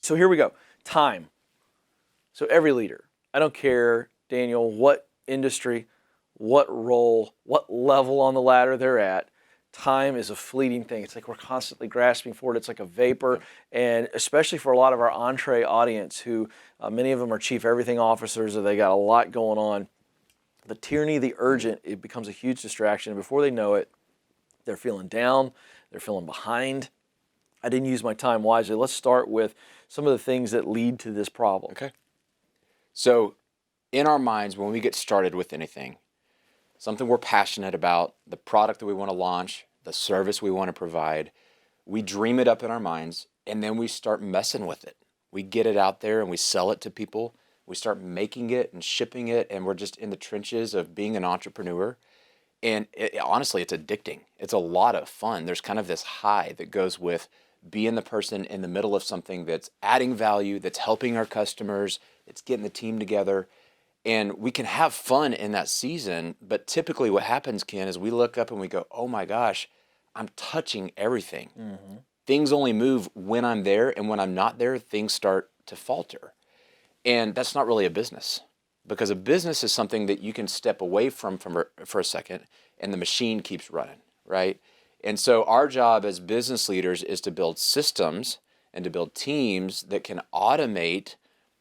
So here we go. Time. So every leader, I don't care, Daniel, what industry, what role, what level on the ladder they're at, time is a fleeting thing. It's like we're constantly grasping for it. It's like a vapor. And especially for a lot of our entree audience who many of them are chief everything officers or they got a lot going on, the tyranny, the urgent, it becomes a huge distraction. And before they know it, they're feeling down, they're feeling behind. I didn't use my time wisely. Let's start with some of the things that lead to this problem. Okay. So in our minds, when we get started with anything, something we're passionate about, the product that we want to launch, the service we want to provide, we dream it up in our minds and then we start messing with it. We get it out there and we sell it to people. We start making it and shipping it, and we're just in the trenches of being an entrepreneur. And honestly, it's addicting. It's a lot of fun. There's kind of this high that goes with being the person in the middle of something that's adding value, that's helping our customers, it's getting the team together. And we can have fun in that season, but typically what happens, Ken, is we look up and we go, oh my gosh, I'm touching everything. Mm-hmm. Things only move when I'm there, and when I'm not there, things start to falter. And that's not really a business, because a business is something that you can step away from for a second and the machine keeps running, right? And so our job as business leaders is to build systems and to build teams that can automate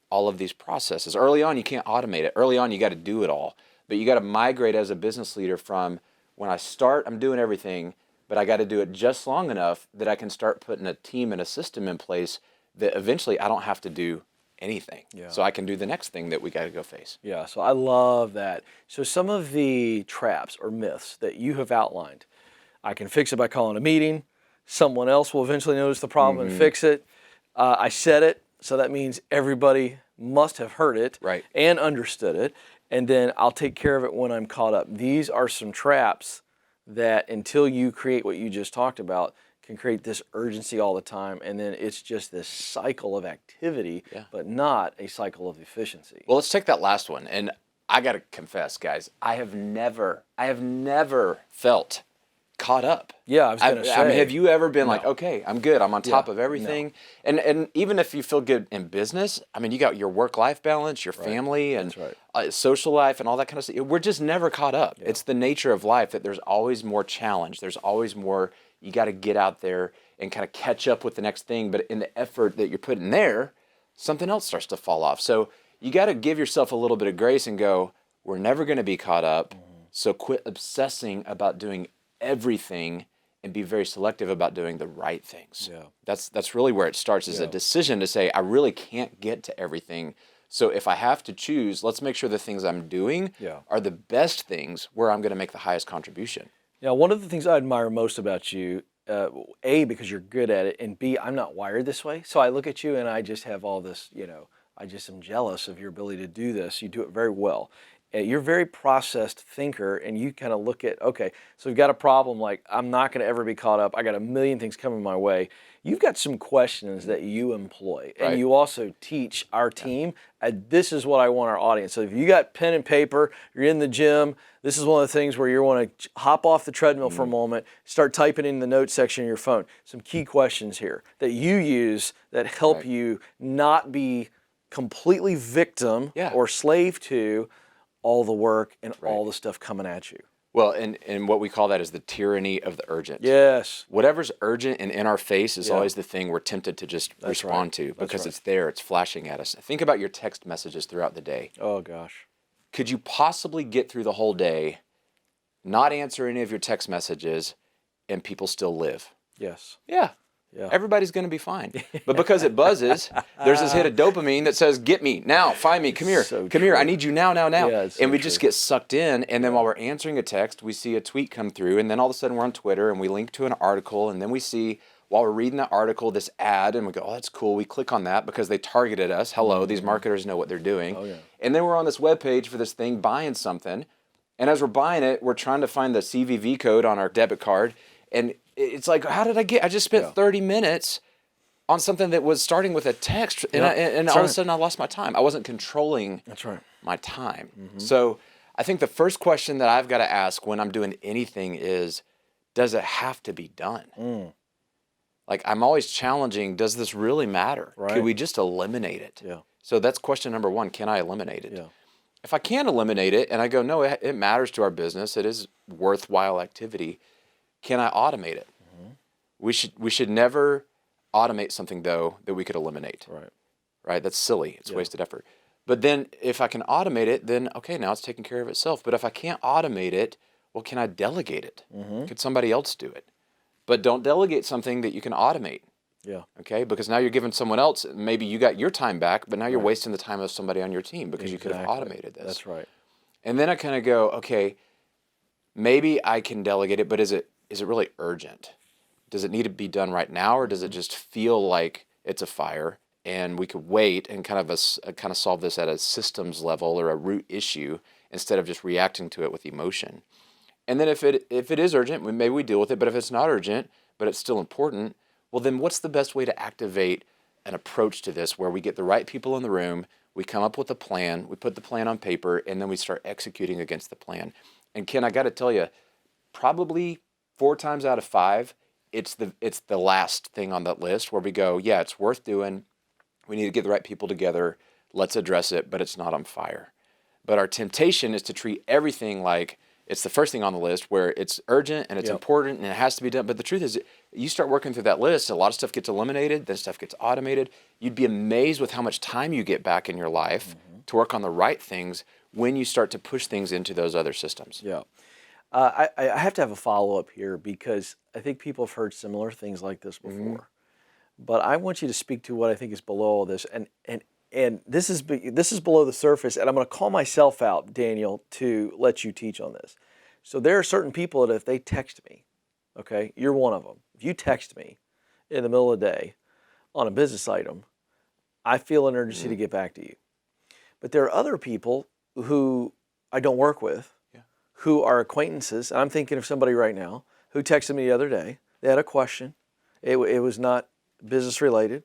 all of these processes. Early on, you can't automate it. Early on, you got to do it all. But you got to migrate as a business leader from when I start, I'm doing everything, but I got to do it just long enough that I can start putting a team and a system in place that eventually I don't have to do anything. Yeah. So I can do the next thing that we got to go face. Yeah, so I love that. So some of the traps or myths that you have outlined, I can fix it by calling a meeting. Someone else will eventually notice the problem and fix it. I said it, so that means everybody must have heard it and understood it. And then I'll take care of it when I'm caught up. These are some traps that until you create what you just talked about, can create this urgency all the time, and then it's just this cycle of activity, but not a cycle of efficiency. Well, let's take that last one, and I got to confess, guys, I have never felt caught up. Yeah, I was going to say. I mean, have you ever been like, okay, I'm good, I'm on top of everything? No. And even if you feel good in business, I mean, you got your work-life balance, your family, and social life, and all that kind of stuff. We're just never caught up. Yeah. It's the nature of life that there's always more challenge. There's always more. You got to get out there and kind of catch up with the next thing. But in the effort that you're putting there, something else starts to fall off. So you got to give yourself a little bit of grace and go, we're never going to be caught up. So quit obsessing about doing everything and be very selective about doing the right things. Yeah. That's really where it starts, is a decision to say, I really can't get to everything. So if I have to choose, let's make sure the things I'm doing are the best things where I'm going to make the highest contribution. Now, one of the things I admire most about you, A, because you're good at it, and B, I'm not wired this way. So I look at you and I just have all this, I just am jealous of your ability to do this. You do it very well. You're a very processed thinker, and you kind of look at, okay, so we've got a problem, like I'm not going to ever be caught up. I got a million things coming my way. You've got some questions that you employ, and you also teach our team, this is what I want our audience. So if you got pen and paper, you're in the gym, this is one of the things where you want to hop off the treadmill for a moment, start typing in the notes section of your phone. Some key questions here that you use that help you not be completely victim or slave to all the work and all the stuff coming at you. Well, and what we call that is the tyranny of the urgent. Yes. Whatever's urgent and in our face is always the thing we're tempted to just respond to, because it's there, it's flashing at us. Think about your text messages throughout the day. Oh, gosh. Could you possibly get through the whole day, not answer any of your text messages, and people still live? Yes. Yeah. Everybody's going to be fine. But because it buzzes, there's this hit of dopamine that says, get me now, find me, come here, come here, I need you now. Yeah, and we just get sucked in, and then while we're answering a text, we see a tweet come through, and then all of a sudden we're on Twitter, and we link to an article, and then we see, while we're reading the article, this ad, and we go, oh, that's cool. We click on that because they targeted us. Hello, these marketers know what they're doing. Oh, yeah. And then we're on this webpage for this thing, buying something, and as we're buying it, we're trying to find the CVV code on our debit card, and it's like, how did I just spent 30 minutes on something that was starting with a text, and all of a sudden I lost my time. I wasn't controlling my time. Mm-hmm. So I think the first question that I've got to ask when I'm doing anything is, does it have to be done? Like, I'm always challenging, does this really matter? Right. Could we just eliminate it? Yeah. So that's question number one, can I eliminate it? Yeah. If I can't eliminate it and I go, no, it matters to our business, it is worthwhile activity, can I automate it? We should never automate something, though, that we could eliminate. Right? That's silly. It's wasted effort. But then if I can automate it, then, okay, now it's taking care of itself. But if I can't automate it, well, can I delegate it? Could somebody else do it? But don't delegate something that you can automate. Yeah. Okay? Because now you're giving someone else, maybe you got your time back, but now you're wasting the time of somebody on your team because you could have automated this. That's right. And then I kind of go, okay, maybe I can delegate it, but is it really urgent? Does it need to be done right now, or does it just feel like it's a fire and we could wait and kind of solve this at a systems level or a root issue instead of just reacting to it with emotion? And then if it is urgent, maybe we deal with it. But if it's not urgent, but it's still important, well, then what's the best way to activate an approach to this where we get the right people in the room, we come up with a plan, we put the plan on paper, and then we start executing against the plan. And Ken, I got to tell you, probably 4 times out of 5, it's the last thing on that list where we go, yeah, it's worth doing. We need to get the right people together. Let's address it, but it's not on fire. But our temptation is to treat everything like it's the first thing on the list where it's urgent and it's important and it has to be done. But the truth is, you start working through that list, a lot of stuff gets eliminated, then stuff gets automated. You'd be amazed with how much time you get back in your life to work on the right things when you start to push things into those other systems. Yeah. I have to have a follow-up here because I think people have heard similar things like this before. But I want you to speak to what I think is below all this. And this is below the surface, and I'm going to call myself out, Daniel, to let you teach on this. So there are certain people that if they text me, okay, you're one of them. If you text me in the middle of the day on a business item, I feel an urgency to get back to you. But there are other people who I don't work with, who are acquaintances, and I'm thinking of somebody right now who texted me the other day. They had a question. It was not business related,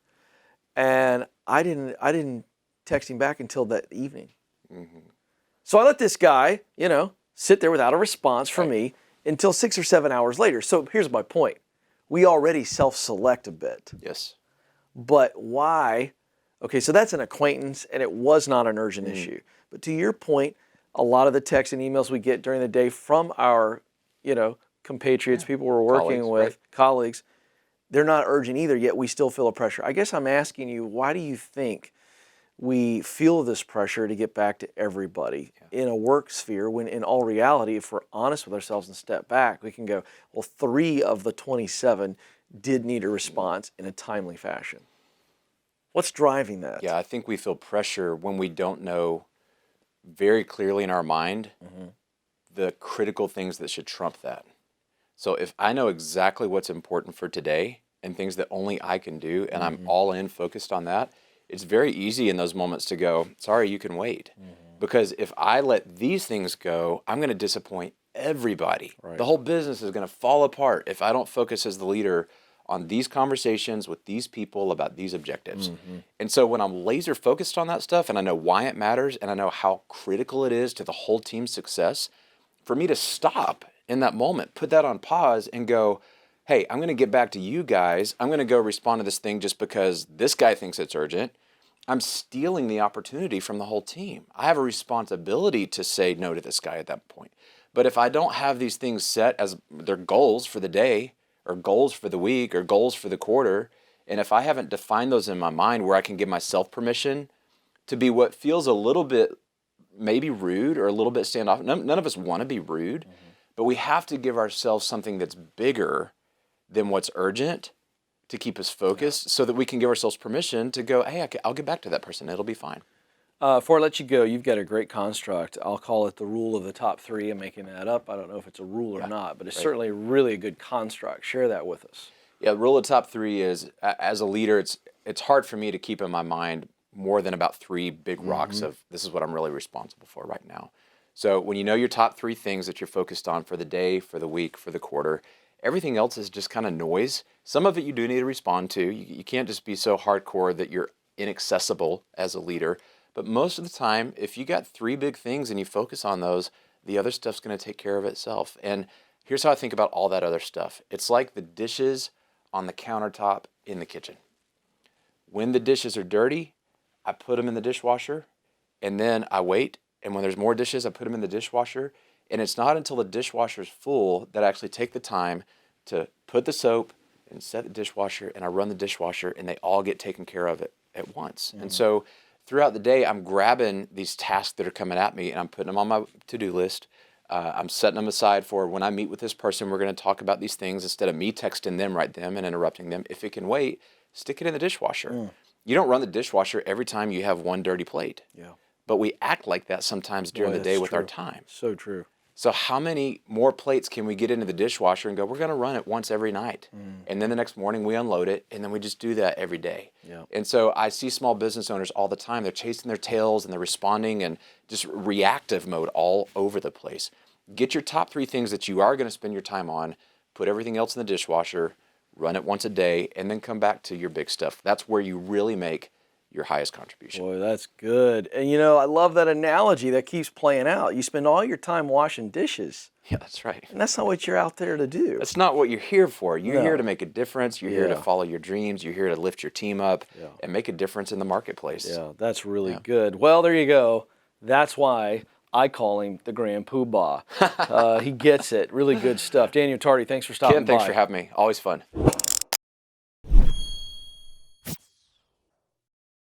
and I didn't text him back until that evening. So I let this guy, sit there without a response from me until 6 or 7 hours later. So here's my point. We already self-select a bit. Yes. But why? Okay, so that's an acquaintance, and it was not an urgent issue. But to your point, a lot of the texts and emails we get during the day from our, compatriots, people we're working with, colleagues, they're not urgent either, yet we still feel a pressure. I guess I'm asking you, why do you think we feel this pressure to get back to everybody in a work sphere when in all reality, if we're honest with ourselves and step back, we can go, well, 3 of the 27 did need a response in a timely fashion. What's driving that? Yeah, I think we feel pressure when we don't know very clearly in our mind the critical things that should trump that. So if I know exactly what's important for today and things that only I can do, and I'm all in focused on that, it's very easy in those moments to go, sorry, you can wait. Because if I let these things go, I'm going to disappoint everybody. The whole business is going to fall apart if I don't focus as the leader on these conversations with these people about these objectives. And so when I'm laser focused on that stuff and I know why it matters and I know how critical it is to the whole team's success, for me to stop in that moment, put that on pause and go, hey, I'm going to get back to you guys. I'm going to go respond to this thing just because this guy thinks it's urgent. I'm stealing the opportunity from the whole team. I have a responsibility to say no to this guy at that point. But if I don't have these things set as their goals for the day or goals for the week or goals for the quarter, and if I haven't defined those in my mind where I can give myself permission to be what feels a little bit maybe rude or a little bit standoff. None of us want to be rude, but we have to give ourselves something that's bigger than what's urgent to keep us focused so that we can give ourselves permission to go, hey, I'll get back to that person. It'll be fine. Before I let you go, you've got a great construct. I'll call it the rule of the top 3. I'm making that up. I don't know if it's a rule or not, but it's certainly really a good construct. Share that with us. Yeah, the rule of top 3 is, as a leader, it's hard for me to keep in my mind more than about 3 big rocks of this is what I'm really responsible for right now. So when you know your top 3 things that you're focused on for the day, for the week, for the quarter, everything else is just kind of noise. Some of it you do need to respond to. You can't just be so hardcore that you're inaccessible as a leader. But most of the time, if you got 3 big things and you focus on those, the other stuff's going to take care of itself. And here's how I think about all that other stuff. It's like the dishes on the countertop in the kitchen. When the dishes are dirty, I put them in the dishwasher, and then I wait. And when there's more dishes, I put them in the dishwasher. And it's not until the dishwasher is full that I actually take the time to put the soap and set the dishwasher, and I run the dishwasher, and they all get taken care of at once. And so throughout the day, I'm grabbing these tasks that are coming at me, and I'm putting them on my to-do list. I'm setting them aside for when I meet with this person, we're going to talk about these things instead of me texting them right then and interrupting them. If it can wait, stick it in the dishwasher. You don't run the dishwasher every time you have one dirty plate. Yeah. But we act like that sometimes during the day with our time. So true. So how many more plates can we get into the dishwasher and go, we're going to run it once every night. And then the next morning we unload it, and then we just do that every day. Yeah. And so I see small business owners all the time. They're chasing their tails, and they're responding and just reactive mode all over the place. Get your top 3 things that you are going to spend your time on, put everything else in the dishwasher, run it once a day, and then come back to your big stuff. That's where you really make your highest contribution. Boy, that's good. And you know, I love that analogy that keeps playing out. You spend all your time washing dishes. Yeah, that's right. And that's not what you're out there to do. That's not what you're here for. You're No. here to make a difference. You're here to Yeah. follow your dreams. You're here to lift your team up Yeah. and make a difference in the marketplace. Yeah, that's really Yeah. good. Well, there you go. That's why I call him the Grand Poobah. He gets it. Really good stuff. Daniel Tardy, thanks for stopping Ken, thanks by. for having me. Always fun.